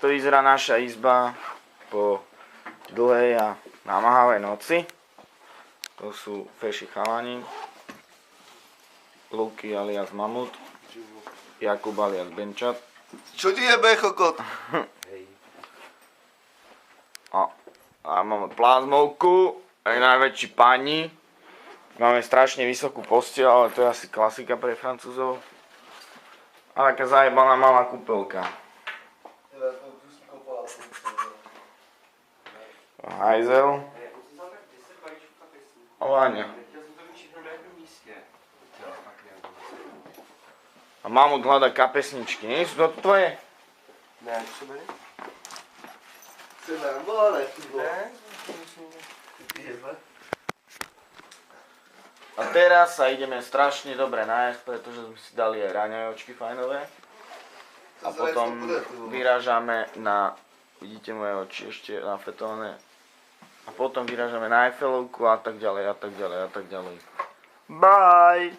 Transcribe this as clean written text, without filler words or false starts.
To vyzerá naša izba po dlhej a namáhavej noci. To sú feši chalani. Luky alias Mamut. Jakub alias Benčat. Čo ti jebe, kokot? A máme plazmovku, aj najväčší pani. Máme strašne vysokú posteľ, ale to je asi klasika pre Francúzov. A taká zajebaná malá kúpeľka. Hajzel. A Váňa. A Mamut hľada kapesničky. Nie sú to tvoje? Ne, čo bere? Chce nám vole, ty vole. A teraz sa ideme strašne dobre nájsť, pretože sme si dali aj raňajočky fajnové. A potom vyrážame na, vidíte moje oči ešte nafetované. A potom vyrážame na Eiffelovku a tak ďalej a tak ďalej a tak ďalej. Bye!